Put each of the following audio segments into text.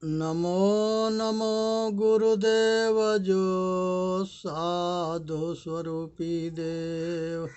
नमो नमो गुरुदेव जो साधु स्वरूपी देव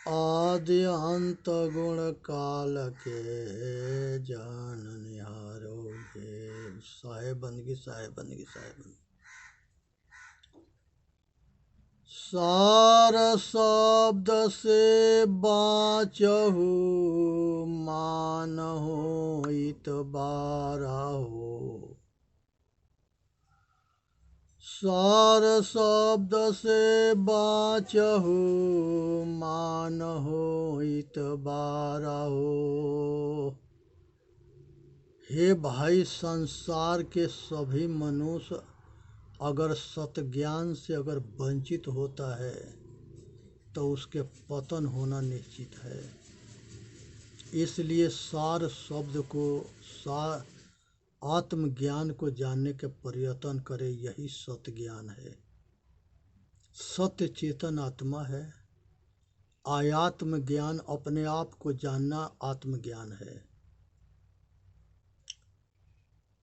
आदि अंत गुण काल के जान निहारो घेव। साहेब बंदगी साहेब बंदगी साहेब बंदगी। सार शब्द से बाचहु मानहु इत बारहु। सार शब्द से बाचहु मानहु इत बारहु। हे भाई, संसार के सभी मनुष्य अगर सतज्ञान से अगर वंचित होता है तो उसके पतन होना निश्चित है। इसलिए सार शब्द को आत्मज्ञान को जानने के प्रयत्न करे, यही सत्य ज्ञान है। सत्य चेतन आत्मा है। आयात्म ज्ञान अपने आप को जानना आत्मज्ञान है।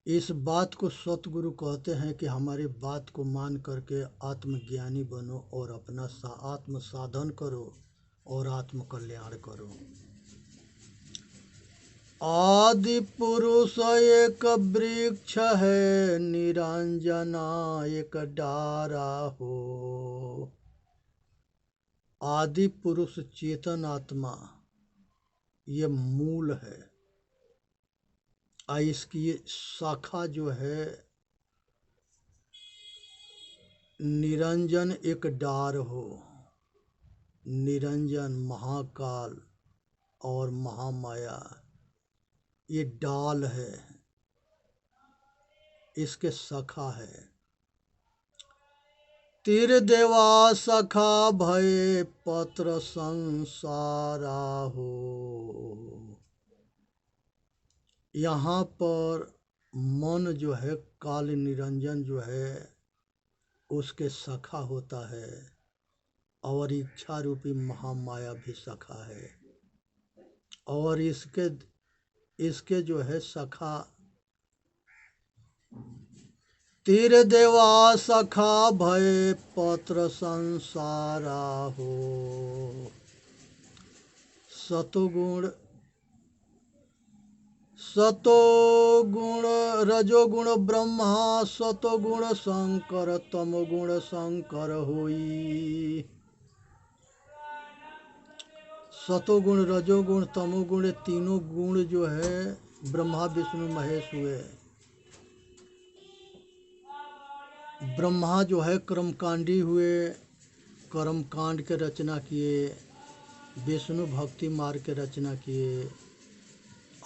इस बात को सतगुरु कहते हैं कि हमारी बात को मान करके आत्मज्ञानी बनो और अपना आत्म साधन करो और आत्म कल्याण करो। आदि पुरुष एक वृक्ष है, निरंजना एक डारा हो। आदि पुरुष चेतन आत्मा ये मूल है। इसकी शाखा जो है निरंजन एक डार हो। निरंजन महाकाल और महामाया ये डाल है, इसके शाखा है। तिर देवा सखा भय पत्र संसारा हो। यहाँ पर मन जो है काल निरंजन जो है उसके सखा होता है और इच्छा रूपी महामाया भी सखा है। और इसके जो है सखा तीर देवा सखा भय पत्र संसारा हो। सतोगुण रजोगुण ब्रह्मा, सतोगुण शंकर, तमोगुण शंकर होई। सतोगुण रजोगुण तमोगुण तीनों गुण जो है ब्रह्मा विष्णु महेश हुए। ब्रह्मा जो है कर्मकांडी हुए, कर्मकांड के रचना किए। विष्णु भक्ति मार्ग के रचना किए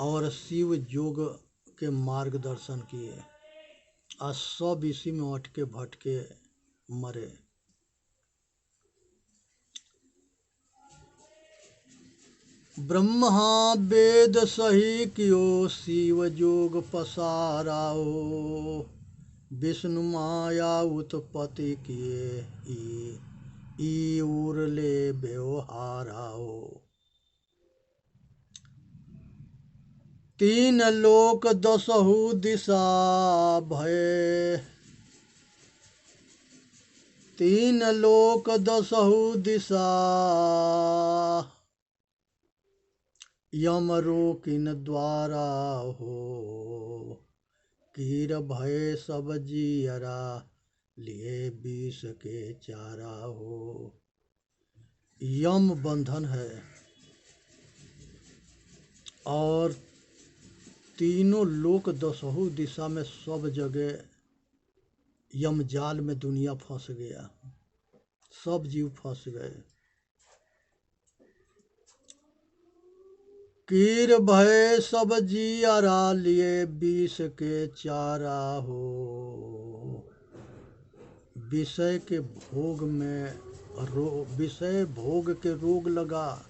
और शिव योग के मार्गदर्शन किए। आज सब इसी में अटके भटके मरे। ब्रह्मा वेद सही कियो, शिव योग पसाराओ। विष्णु माया उत्पत्ति किए, ई उरले व्यवहाराओ। तीन लोक दसहु दिशा भय। तीन लोक दसहु दिशा, यम रोकिन द्वारा हो। कीर भय सब जियरा, लिए विष के चारा हो। यम बंधन है और तीनों लोक दसहु दिशा में सब जगह यम जाल में दुनिया फंस गया, सब जीव फंस गए। कीर भय सब जियारा, लिए विष के चारा हो। विषय के भोग में विषय भोग के रोग लगा,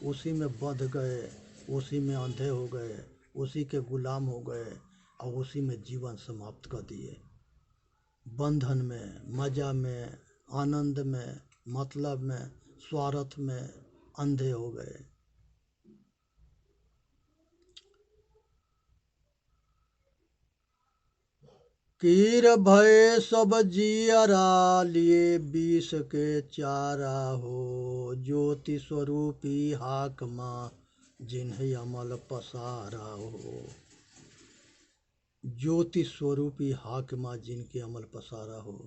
उसी में बंध गए, उसी में अंधे हो गए, उसी के गुलाम हो गए और उसी में जीवन समाप्त कर दिए। बंधन में, मजा में, आनंद में, मतलब में, स्वार्थ में अंधे हो गए। कीर भय सब जियरा लिए विष के चारा हो। ज्योति स्वरूपी हाकमा जिन्हें अमल पसारा हो। ज्योति स्वरूपी हाकमा जिनके अमल पसारा हो।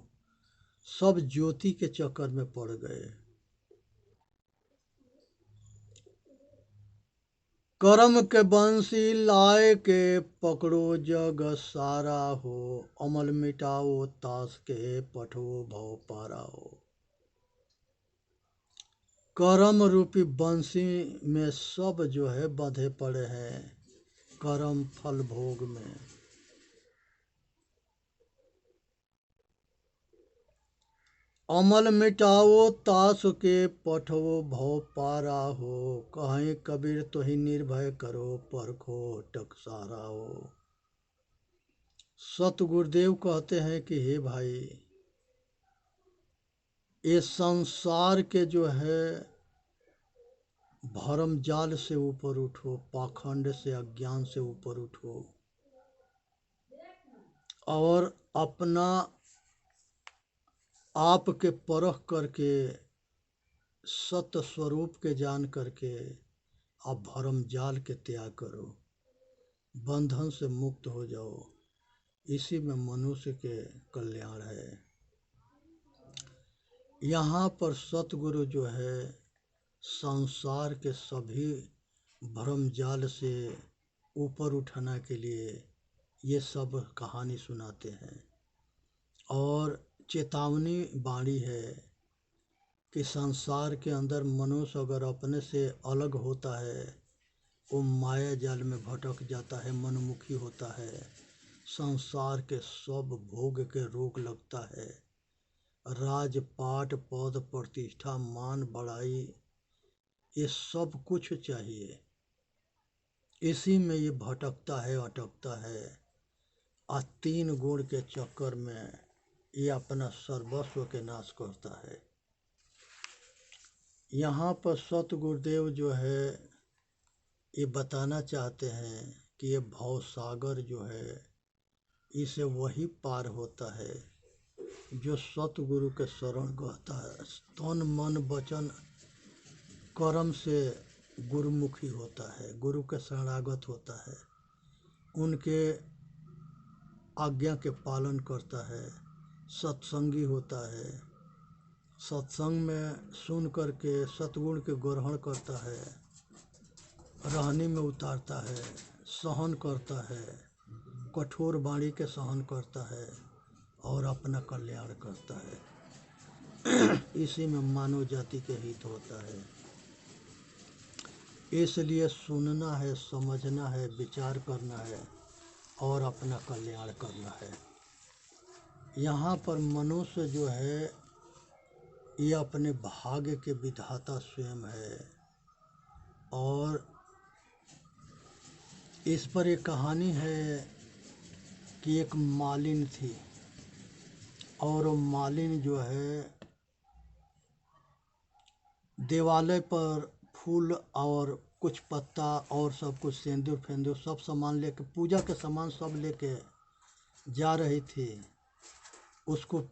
सब ज्योति के चक्कर में पड़ गए। कर्म के बंसी लाए के पकड़ो जग सारा हो। अमल मिटाओ ताश के पठो भव पारा हो। कर्म रूपी बंसी में सब जो है बंधे पड़े हैं कर्म फल भोग में। अमल मिटाओ ताश के पठो भव पारा हो। कहें कबीर तो ही निर्भय करो परखो टकसारा हो। सतगुरुदेव कहते हैं कि हे भाई, ये संसार के जो है भरम जाल से ऊपर उठो, पाखंड से अज्ञान से ऊपर उठो और अपना आप के परख करके सत्य स्वरूप के जान करके आप भरम जाल के त्याग करो, बंधन से मुक्त हो जाओ। इसी में मनुष्य के कल्याण है। यहाँ पर सतगुरु जो है संसार के सभी भ्रम जाल से ऊपर उठाने के लिए ये सब कहानी सुनाते हैं और चेतावनी बाणी है कि संसार के अंदर मनुष्य अगर अपने से अलग होता है वो माया जाल में भटक जाता है, मनमुखी होता है, संसार के सब भोग के रोग लगता है। राजपाट पद प्रतिष्ठा मान बड़ाई ये सब कुछ चाहिए, इसी में ये भटकता है, अटकता है और तीन गुण के चक्कर में ये अपना सर्वस्व के नाश करता है। यहाँ पर सतगुरुदेव जो है ये बताना चाहते हैं कि ये भव सागर जो है इसे वही पार होता है जो सतगुरु के शरण कहता है, तन मन वचन कर्म से गुरुमुखी होता है, गुरु के शरणागत होता है, उनके आज्ञा के पालन करता है, सत्संगी होता है, सत्संग में सुन करके सतगुण के ग्रहण करता है, रहनी में उतारता है, सहन करता है, कठोर वाणी के सहन करता है और अपना कल्याण करता है। इसी में मानव जाति के हित होता है। इसलिए सुनना है, समझना है, विचार करना है और अपना कल्याण करना है। यहाँ पर मनुष्य जो है ये अपने भाग्य के विधाता स्वयं है और इस पर एक कहानी है कि एक मालिन थी और वो मालिन जो है देवालय पर फूल और कुछ पत्ता और सब कुछ सिंदूर फेंदूर सब सामान लेके, पूजा के सामान सब लेके जा रही थी। उसको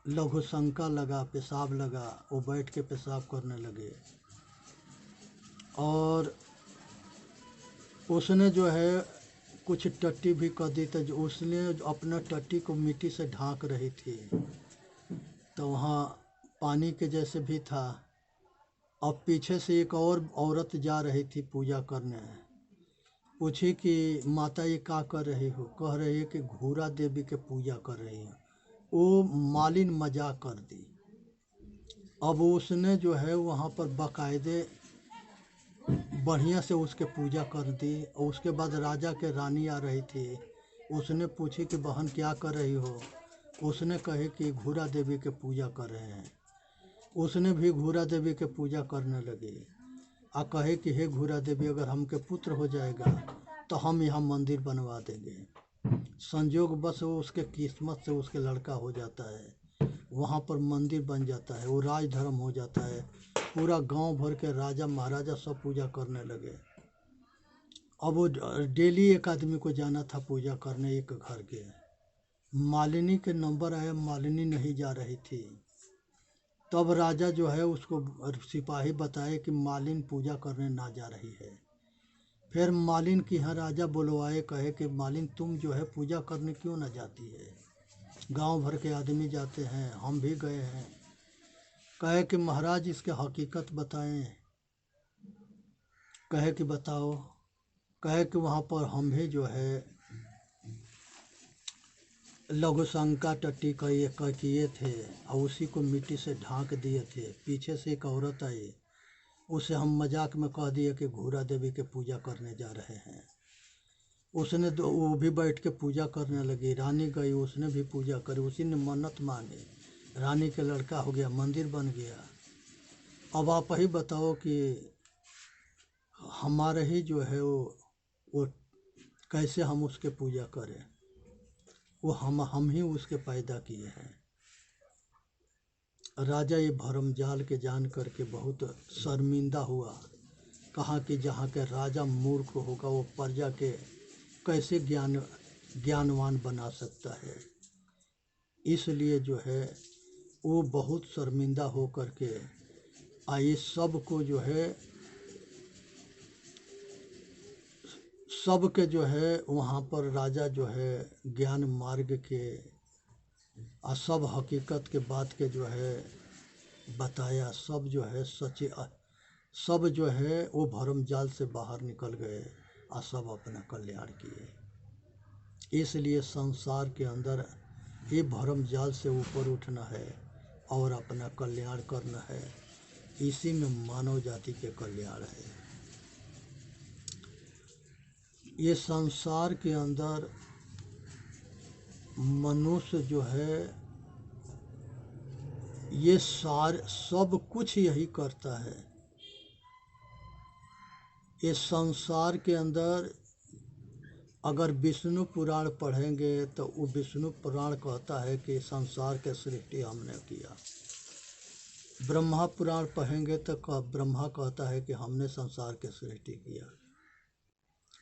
लघु शंका लगा, पेशाब लगा, वो बैठ के पेशाब करने लगे और उसने जो है कुछ टट्टी भी कर दी, तो उसने अपना टट्टी को मिट्टी से ढांक रही थी तो वहाँ पानी के जैसे भी था। अब पीछे से एक और औरत जा रही थी पूजा करने, पूछी कि माता ये क्या कर रही हो? कह रही है कि घूरा देवी के पूजा कर रही है। वो मालिन मजाक कर दी। अब उसने जो है वहाँ पर बाकायदे बढ़िया से उसके पूजा कर दी और उसके बाद राजा के रानी आ रही थी। उसने पूछी कि बहन क्या कर रही हो? उसने कहे कि घूरा देवी के पूजा कर रहे हैं। उसने भी घूरा देवी के पूजा करने लगी और कहे कि हे घूरा देवी, अगर हमके पुत्र हो जाएगा तो हम यहाँ मंदिर बनवा देंगे। संजोग बस वो उसके किस्मत से उसके लड़का हो जाता है, वहाँ पर मंदिर बन जाता है, वो राजधर्म हो जाता है। पूरा गांव भर के राजा महाराजा सब पूजा करने लगे। अब वो डेली एक आदमी को जाना था पूजा करने एक घर के। मालिनी के नंबर आया, मालिनी नहीं जा रही थी। तब राजा जो है उसको सिपाही बताए कि मालिन पूजा करने ना जा रही है। फिर मालिन की यहाँ राजा बुलवाए, कहे कि मालिन तुम जो है पूजा करने क्यों ना जाती है, गांव भर के आदमी जाते हैं, हम भी गए हैं। कहे कि महाराज इसके हकीकत बताएं। कहे कि बताओ। कहे कि वहाँ पर हम भी जो है लघु शंका टट्टी किए थे और उसी को मिट्टी से ढांक दिए थे। पीछे से एक औरत आई, उसे हम मजाक में कह दिए कि घूरा देवी के पूजा करने जा रहे हैं। उसने वो भी बैठ के पूजा करने लगी। रानी गई, उसने भी पूजा करी, उसी ने मन्नत मांगी, रानी के लड़का हो गया, मंदिर बन गया। अब आप ही बताओ कि हमारे ही जो है वो कैसे हम उसके पूजा करें, वो हम ही उसके पैदा किए हैं। राजा ये भरमजाल के जान करके बहुत शर्मिंदा हुआ। कहा कि जहाँ के राजा मूर्ख होगा वो प्रजा के कैसे ज्ञानवान बना सकता है। इसलिए जो है वो बहुत शर्मिंदा हो करके आइए सबको जो है सबके जो है वहाँ पर राजा जो है ज्ञान मार्ग के और सब हकीकत के बात के जो है बताया। सब जो है सच्चे सब जो है वो भरम जाल से बाहर निकल गए और सब अपना कल्याण किए। इसलिए संसार के अंदर ये भरम जाल से ऊपर उठना है और अपना कल्याण करना है। इसी में मानव जाति के कल्याण है। ये संसार के अंदर मनुष्य जो है ये सब कुछ यही करता है। ये संसार के अंदर अगर विष्णु पुराण पढ़ेंगे तो वो विष्णु पुराण कहता है कि संसार के सृष्टि हमने किया। ब्रह्मा पुराण पढ़ेंगे तो ब्रह्मा कहता है कि हमने संसार के सृष्टि किया।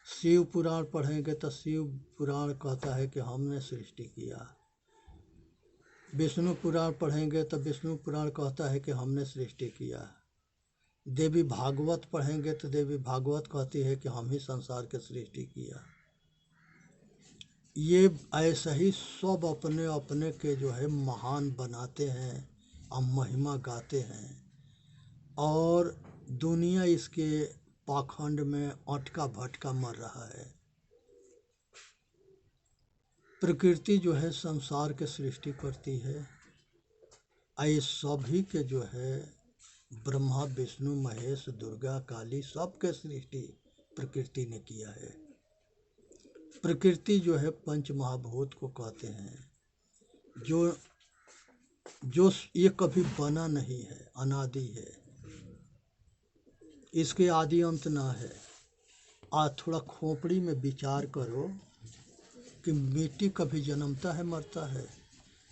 शिव पुराण पढ़ेंगे तो शिव पुराण कहता है कि हमने सृष्टि किया। विष्णु पुराण पढ़ेंगे तो विष्णु पुराण कहता है कि हमने सृष्टि किया। देवी भागवत पढ़ेंगे तो देवी भागवत कहती है कि हम ही संसार के सृष्टि किया। ये ऐसा ही सब अपने अपने के जो है महान बनाते हैं और महिमा गाते हैं और दुनिया इसके पाखंड में अटका भटका मर रहा है। प्रकृति जो है संसार के सृष्टि करती है। ये सभी के जो है ब्रह्मा विष्णु महेश दुर्गा काली सबके सृष्टि प्रकृति ने किया है। प्रकृति जो है पंच महाभूत को कहते हैं, जो ये कभी बना नहीं है, अनादि है, इसके आदि अंत ना है। आज थोड़ा खोपड़ी में विचार करो कि मिट्टी कभी जन्मता है मरता है,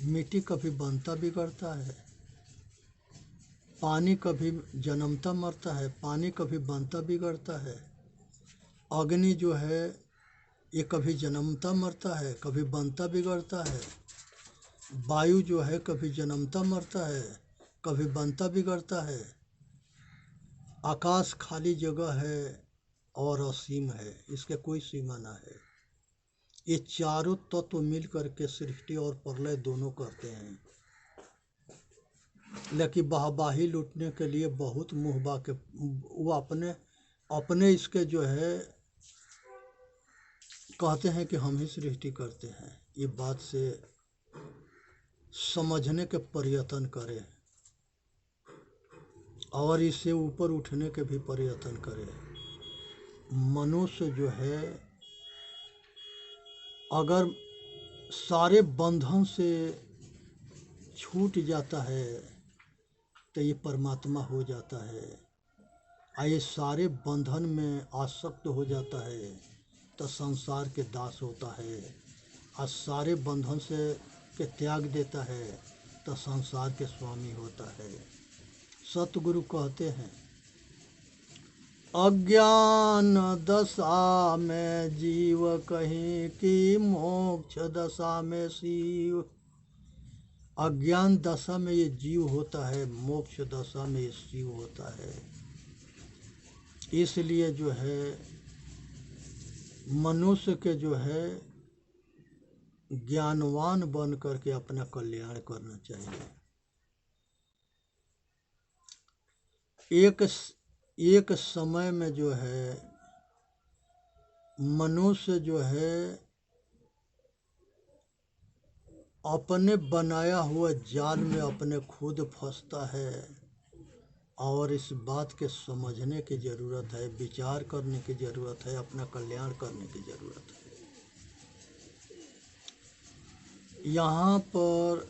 मिट्टी कभी बनता बिगड़ता है, पानी कभी जन्मता मरता है, पानी कभी बनता बिगड़ता है, अग्नि जो है ये कभी जन्मता मरता है कभी बनता बिगड़ता है, वायु जो है कभी जन्मता मरता है कभी बनता बिगड़ता है, आकाश खाली जगह है और असीम है, इसके कोई सीमा ना है। ये चारों तत्व मिल करके सृष्टि और प्रलय दोनों करते हैं। लेकिन वाहवाही लूटने के लिए बहुत मुँहबा के वो अपने इसके जो है कहते हैं कि हम ही सृष्टि करते हैं। ये बात से समझने के प्रयत्न करें और इससे ऊपर उठने के भी प्रयत्न करें। मनुष्य जो है अगर सारे बंधन से छूट जाता है तो ये परमात्मा हो जाता है। ये सारे बंधन में आसक्त हो जाता है तो संसार के दास होता है, और सारे बंधन से के त्याग देता है तो संसार के स्वामी होता है। सतगुरु कहते हैं अज्ञान दशा में जीव कहीं कि मोक्ष दशा में शिव। अज्ञान दशा में ये जीव होता है, मोक्ष दशा में ये शिव होता है। इसलिए जो है मनुष्य के जो है ज्ञानवान बन करके अपना कल्याण करना चाहिए। एक समय में जो है मनुष्य जो है अपने बनाया हुआ जाल में अपने खुद फंसता है, और इस बात के समझने की ज़रूरत है, विचार करने की ज़रूरत है, अपना कल्याण करने की ज़रूरत है। यहाँ पर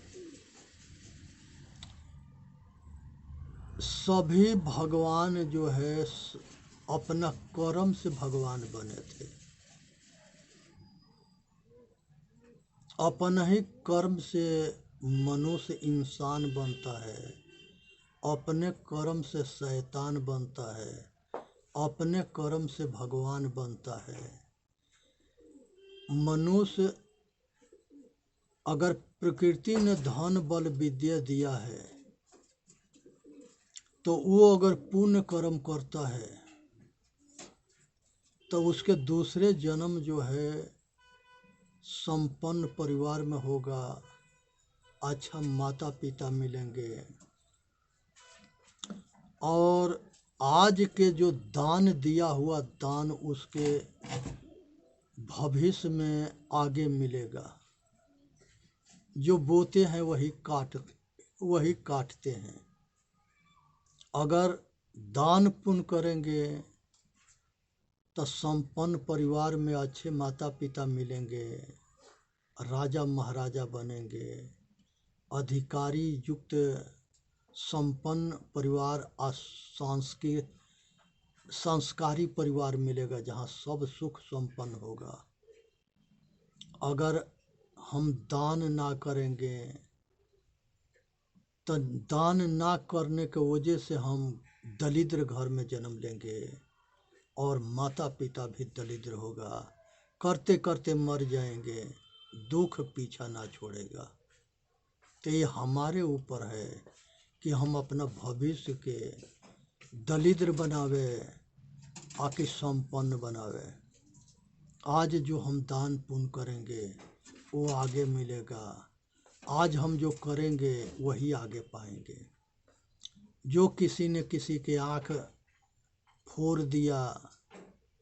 सभी भगवान जो है अपना कर्म से भगवान बने थे। अपना ही कर्म से मनुष्य इंसान बनता है, अपने कर्म से शैतान बनता है, अपने कर्म से भगवान बनता है। मनुष्य अगर प्रकृति ने धन बल विद्या दिया है तो वो अगर पुण्य कर्म करता है तो उसके दूसरे जन्म जो है संपन्न परिवार में होगा, अच्छा माता पिता मिलेंगे, और आज के जो दान दिया हुआ दान उसके भविष्य में आगे मिलेगा। जो बोते हैं वही काटते हैं। अगर दान पुण्य करेंगे तो संपन्न परिवार में अच्छे माता पिता मिलेंगे, राजा महाराजा बनेंगे, अधिकारी युक्त संपन्न परिवार, संस्कारी परिवार मिलेगा जहाँ सब सुख संपन्न होगा। अगर हम दान ना करेंगे तो दान ना करने के वजह से हम दरिद्र घर में जन्म लेंगे और माता पिता भी दरिद्र होगा, करते करते मर जाएंगे, दुख पीछा ना छोड़ेगा। तो ये हमारे ऊपर है कि हम अपना भविष्य के दरिद्र बनावे आकि संपन्न बनावे। आज जो हम दान पुण्य करेंगे वो आगे मिलेगा, आज हम जो करेंगे वही आगे पाएंगे। जो किसी ने किसी के आँख फोड़ दिया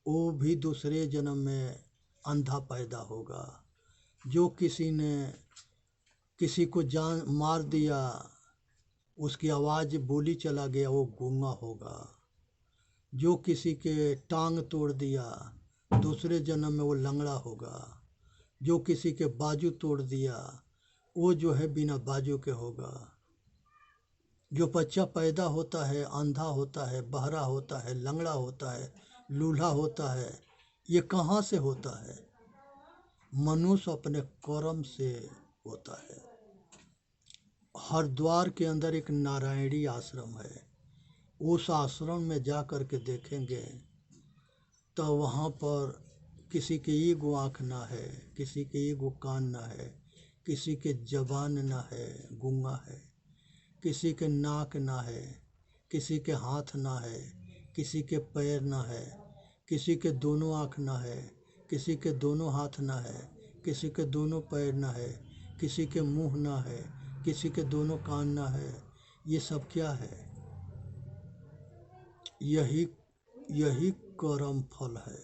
वो भी दूसरे जन्म में अंधा पैदा होगा। जो किसी ने किसी को जान मार दिया, उसकी आवाज़ बोली चला गया, वो गूंगा होगा। जो किसी के टांग तोड़ दिया दूसरे जन्म में वो लंगड़ा होगा। जो किसी के बाजू तोड़ दिया वो जो है बिना बाजू के होगा। जो बच्चा पैदा होता है अंधा होता है, बहरा होता है, लंगड़ा होता है, लूल्हा होता है, ये कहाँ से होता है? मनुष्य अपने कर्म से होता है। हरिद्वार के अंदर एक नारायणी आश्रम है, उस आश्रम में जा कर के देखेंगे तो वहाँ पर किसी के एगो आँख ना है, किसी के एगो कान ना है, किसी के जबान ना है, गूंगा है, किसी के नाक ना है, किसी के हाथ ना है, किसी के पैर ना है, किसी के दोनों आँख ना है, किसी के दोनों हाथ ना है, किसी के दोनों पैर ना है, किसी के मुंह ना है, किसी के दोनों कान ना है। ये सब क्या है? यही कर्म फल है।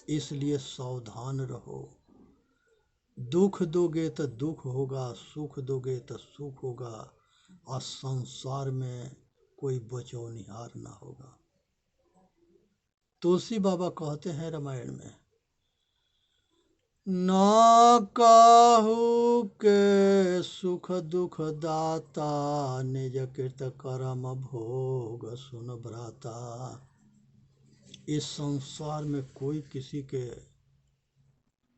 इसलिए सावधान रहो। दुख दोगे तो दुख होगा, सुख दोगे तो सुख होगा, और संसार में कोई बचौनिहार ना होगा। तुलसी बाबा कहते हैं रामायण में, ना काहू के सुख दुख दाता, निज कृत कर्म भोग सुन भ्राता। इस संसार में कोई किसी के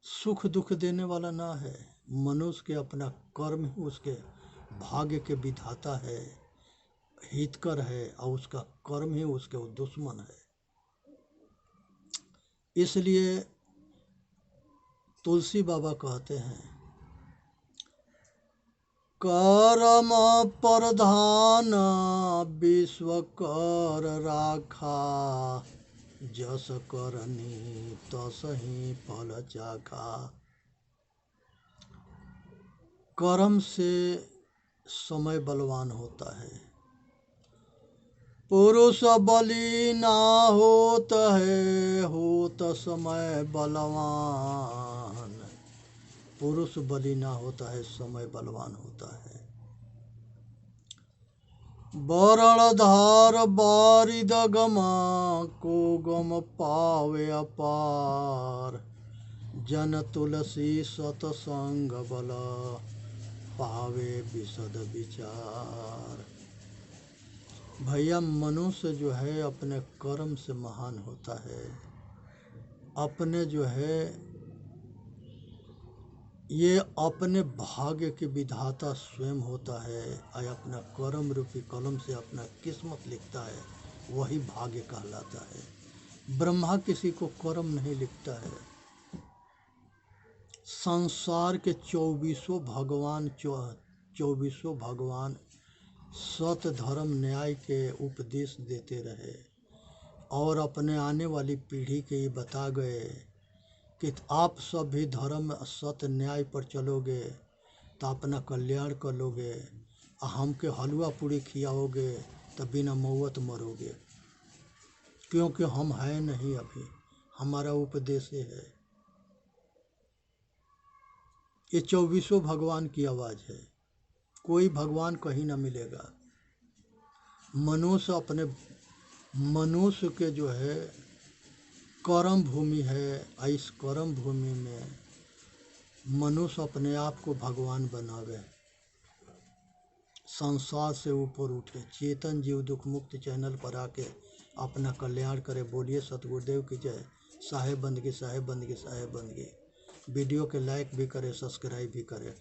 सुख दुख देने वाला ना है। मनुष्य के अपना कर्म ही उसके भाग्य के विधाता है, हितकर है, और उसका कर्म ही उसके दुश्मन है। इसलिए तुलसी बाबा कहते हैं, कर्म प्रधान विश्व कर राखा, जस करनी तसहि फल चाखा। कर्म से समय बलवान होता है, पुरुष बली ना होत है, होत समय बलवान। पुरुष बली ना होता है, समय बलवान होता है। वरण धार बारिद गमा, को गम पावे अपार। जन तुलसी सतसंग बल, पावे विशद विचार। भैया मनुष्य जो है अपने कर्म से महान होता है। अपने जो है ये अपने भाग्य के विधाता स्वयं होता है और अपना कर्म रूपी कलम से अपना किस्मत लिखता है, वही भाग्य कहलाता है। ब्रह्मा किसी को कर्म नहीं लिखता है। संसार के 24 भगवान सत्य धर्म न्याय के उपदेश देते रहे और अपने आने वाली पीढ़ी के ये बता गए कि आप सब भी धर्म सत्य न्याय पर चलोगे तो अपना कल्याण कर लोगे, और हमके हलवा पूड़ी खिलाओगे तो बिना मौत मरोगे, क्योंकि हम हैं नहीं अभी, हमारा उपदेश है। ये 24 भगवान की आवाज़ है, कोई भगवान कहीं ना मिलेगा। मनुष्य के जो है कर्म भूमि है, इस कर्म भूमि में मनुष्य अपने आप को भगवान बनावे, संसार से ऊपर उठे, चेतन जीव दुख मुक्त चैनल पर आके अपना कल्याण करे। बोलिए सतगुरुदेव की जय। साहेब बंदगी, साहेब बंदगी, साहेब बंदगी। वीडियो के लाइक भी करे, सब्सक्राइब भी करे।